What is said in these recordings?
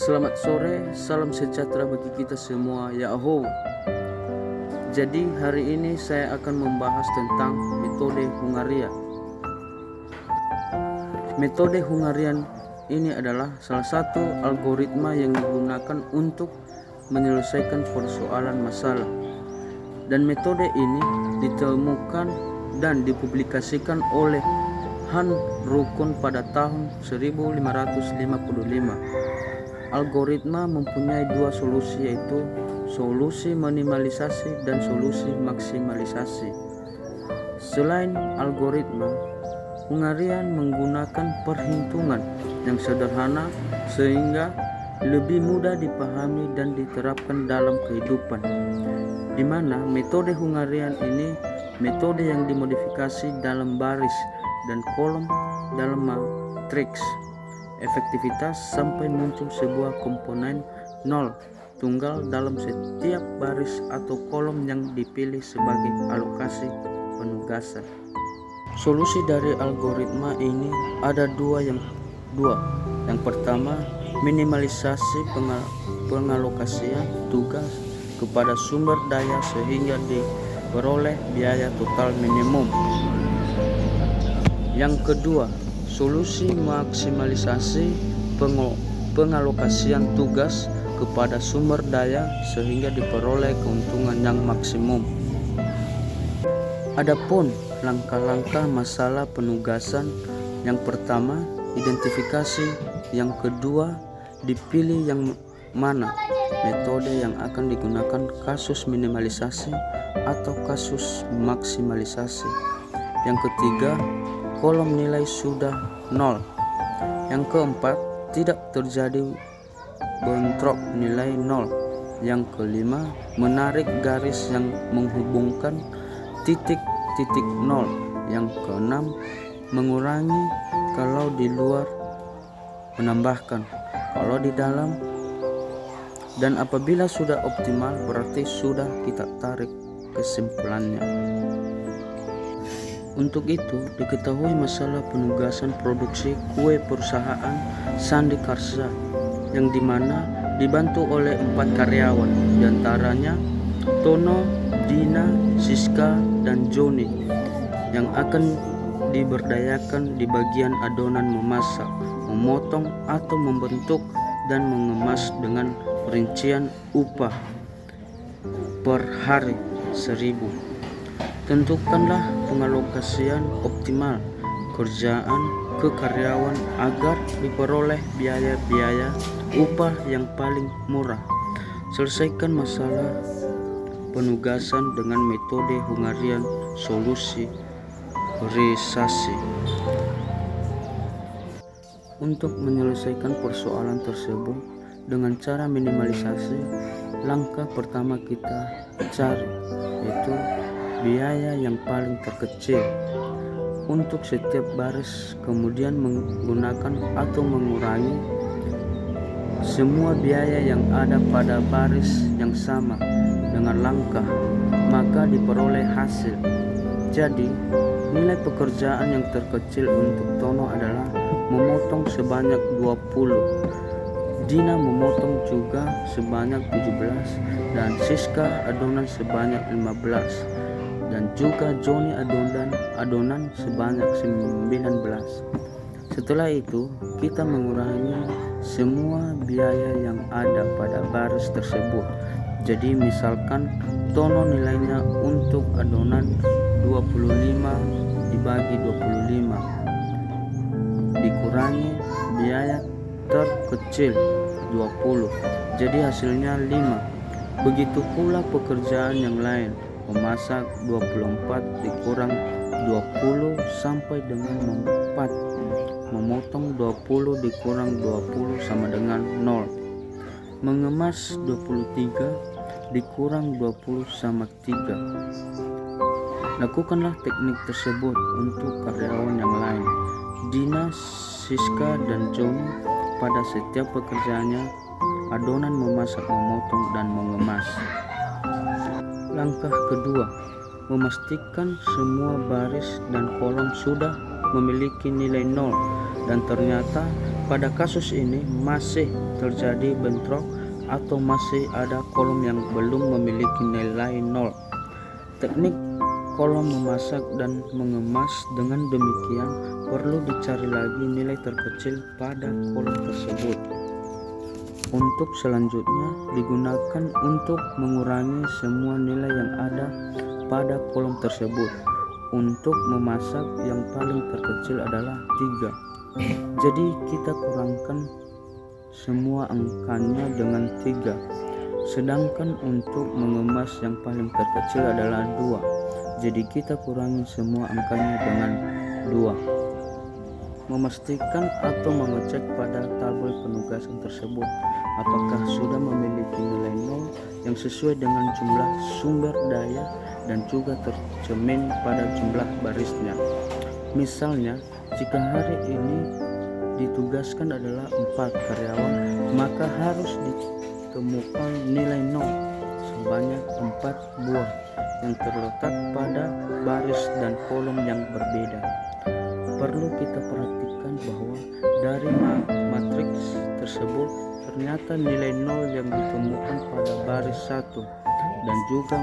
Selamat sore, salam sejahtera bagi kita semua, ya aho. Jadi hari ini saya akan membahas tentang metode Hungaria. Metode Hungarian ini adalah salah satu algoritma yang digunakan untuk menyelesaikan persoalan masalah. Dan metode ini ditemukan dan dipublikasikan oleh Han Rukun pada tahun 1555. Algoritma mempunyai dua solusi, yaitu solusi minimalisasi dan solusi maksimalisasi. Selain algoritma, Hungarian menggunakan perhitungan yang sederhana sehingga lebih mudah dipahami dan diterapkan dalam kehidupan. Di mana metode Hungarian ini metode yang dimodifikasi dalam baris dan kolom dalam matriks efektivitas sampai muncul sebuah komponen nol tunggal dalam setiap baris atau kolom yang dipilih sebagai alokasi penugasan. Solusi dari algoritma ini ada dua. Yang pertama, minimalisasi pengalokasian tugas kepada sumber daya sehingga diperoleh biaya total minimum. Yang kedua, solusi maksimalisasi pengalokasian tugas kepada sumber daya sehingga diperoleh keuntungan yang maksimum. Adapun langkah-langkah masalah penugasan, yang pertama identifikasi, yang kedua dipilih yang mana metode yang akan digunakan, kasus minimalisasi atau kasus maksimalisasi. Yang ketiga, kolom nilai sudah 0. Yang keempat, tidak terjadi bentrok nilai 0. Yang kelima, menarik garis yang menghubungkan titik-titik 0. Yang keenam, mengurangi kalau di luar, menambahkan kalau di dalam, dan apabila sudah optimal berarti sudah kita tarik kesimpulannya. Untuk itu, diketahui masalah penugasan produksi kue perusahaan Sandi Karsa yang dimana dibantu oleh 4 karyawan, diantaranya Tono, Dina, Siska, dan Joni, yang akan diberdayakan di bagian adonan memasak, memotong atau membentuk dan mengemas dengan rincian upah per hari 1.000. Tentukanlah pengalokasian optimal kerjaan ke karyawan agar diperoleh biaya upah yang paling murah. Selesaikan masalah penugasan dengan metode Hungarian solusi risasi. Untuk menyelesaikan persoalan tersebut dengan cara minimalisasi, langkah pertama kita cari yaitu biaya yang paling terkecil untuk setiap baris, kemudian menggunakan atau mengurangi semua biaya yang ada pada baris yang sama dengan langkah, maka diperoleh hasil. Jadi nilai pekerjaan yang terkecil untuk Tono adalah memotong sebanyak 20, Dina memotong juga sebanyak 17, dan Siska adonan sebanyak 15, dan juga Joni adonan sebanyak 19. Setelah itu kita mengurangi semua biaya yang ada pada baris tersebut. Jadi misalkan Tono nilainya untuk adonan 25 dibagi 25 dikurangi biaya terkecil 20, jadi hasilnya 5. Begitu pula pekerjaan yang lain, memasak 24 dikurang 20 sampai dengan 4, memotong 20 dikurang 20 sama dengan 0, mengemas 23 dikurang 20 sama 3. Lakukanlah teknik tersebut untuk karyawan yang lain, Dina, Siska, dan Joni pada setiap pekerjaannya, adonan memasak, memotong, dan mengemas. Langkah kedua, memastikan semua baris dan kolom sudah memiliki nilai 0, dan ternyata pada kasus ini masih terjadi bentrok atau masih ada kolom yang belum memiliki nilai 0. Teknik kolom memasak dan mengemas dengan demikian perlu dicari lagi nilai terkecil pada kolom tersebut. Untuk selanjutnya digunakan untuk mengurangi semua nilai yang ada pada kolom tersebut. Untuk memasak yang paling terkecil adalah 3. Jadi kita kurangkan semua angkanya dengan 3. Sedangkan untuk mengemas yang paling terkecil adalah 2. Jadi kita kurangi semua angkanya dengan 2. Memastikan atau mengecek pada tabel penugasan tersebut apakah sudah memiliki nilai 0 yang sesuai dengan jumlah sumber daya dan juga tercermin pada jumlah barisnya. Misalnya, jika hari ini ditugaskan adalah 4 karyawan, maka harus ditemukan nilai 0 sebanyak 4 buah yang terletak pada baris dan kolom yang berbeda. Perlu kita perhatikan bahwa dari matriks tersebut ternyata nilai 0 yang ditemukan pada baris 1 dan juga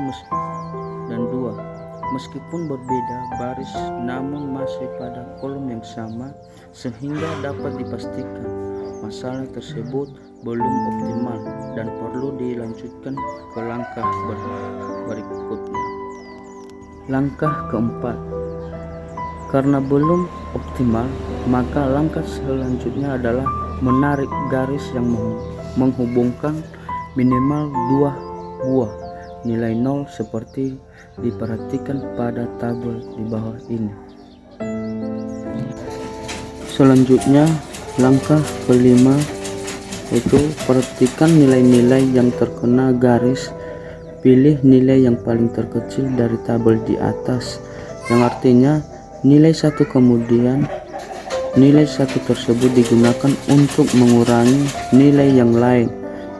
dan 2 meskipun berbeda baris namun masih pada kolom yang sama, sehingga dapat dipastikan masalah tersebut belum optimal dan perlu dilanjutkan ke langkah berikutnya. Langkah keempat, karena belum optimal, maka langkah selanjutnya adalah menarik garis yang menghubungkan minimal 2 buah nilai 0 seperti diperhatikan pada tabel di bawah ini. Selanjutnya, langkah kelima yaitu perhatikan nilai-nilai yang terkena garis. Pilih nilai yang paling terkecil dari tabel di atas, yang artinya nilai 1, kemudian nilai 1 tersebut digunakan untuk mengurangi nilai yang lain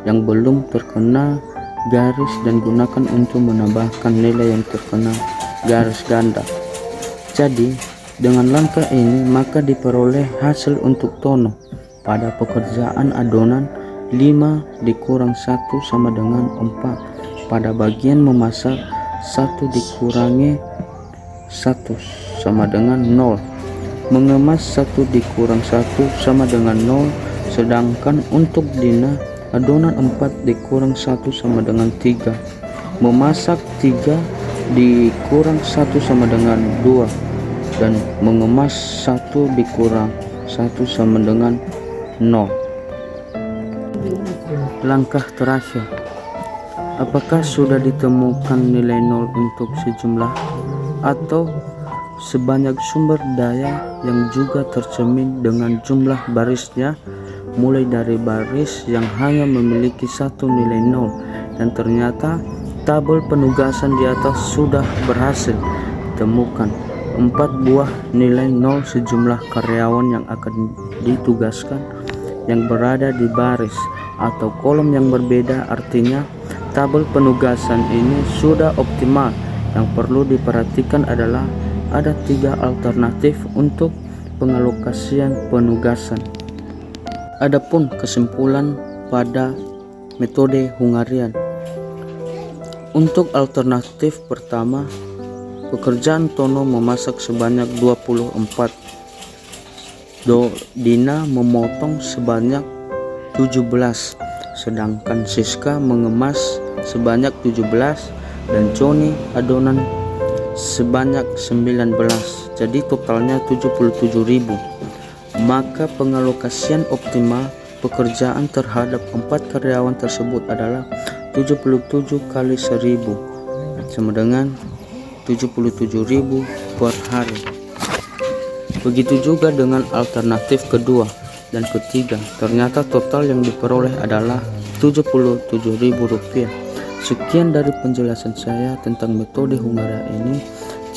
yang belum terkena garis dan gunakan untuk menambahkan nilai yang terkena garis ganda. Jadi dengan langkah ini maka diperoleh hasil untuk tono pada pekerjaan adonan 5 dikurang 1 sama dengan 4. Pada bagian memasak 1 dikurangi 1 sama dengan 0. Mengemas 1 dikurang 1 sama dengan 0. Sedangkan untuk dina adonan 4 dikurang 1 sama dengan 3. Memasak 3 dikurang 1 sama dengan 2. Dan mengemas 1 dikurang 1 sama dengan 0. Langkah terakhir, apakah sudah ditemukan nilai 0 untuk sejumlah atau sebanyak sumber daya yang juga tercermin dengan jumlah barisnya, mulai dari baris yang hanya memiliki 1 nilai 0 dan ternyata tabel penugasan di atas sudah berhasil ditemukan 4 buah nilai 0 sejumlah karyawan yang akan ditugaskan yang berada di baris atau kolom yang berbeda. Artinya tabel penugasan ini sudah optimal. Yang perlu diperhatikan adalah ada 3 alternatif untuk pengalokasian penugasan. Adapun kesimpulan pada metode Hungarian, untuk alternatif pertama, pekerjaan tono memasak sebanyak 24, Dina memotong sebanyak 17, sedangkan Siska mengemas sebanyak 17 dan Joni adonan sebanyak 19. Jadi totalnya 77.000. Maka pengalokasian optimal pekerjaan terhadap 4 karyawan tersebut adalah 77 kali 1000 sama dengan 77.000 per hari. Begitu juga dengan alternatif kedua dan ketiga, ternyata total yang diperoleh adalah Rp77.000. Sekian dari penjelasan saya tentang metode Hungaria ini.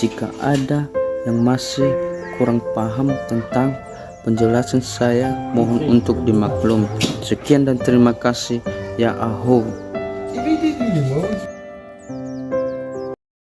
Jika ada yang masih kurang paham tentang penjelasan saya, mohon untuk dimaklumi. Sekian dan terima kasih. Ya aho.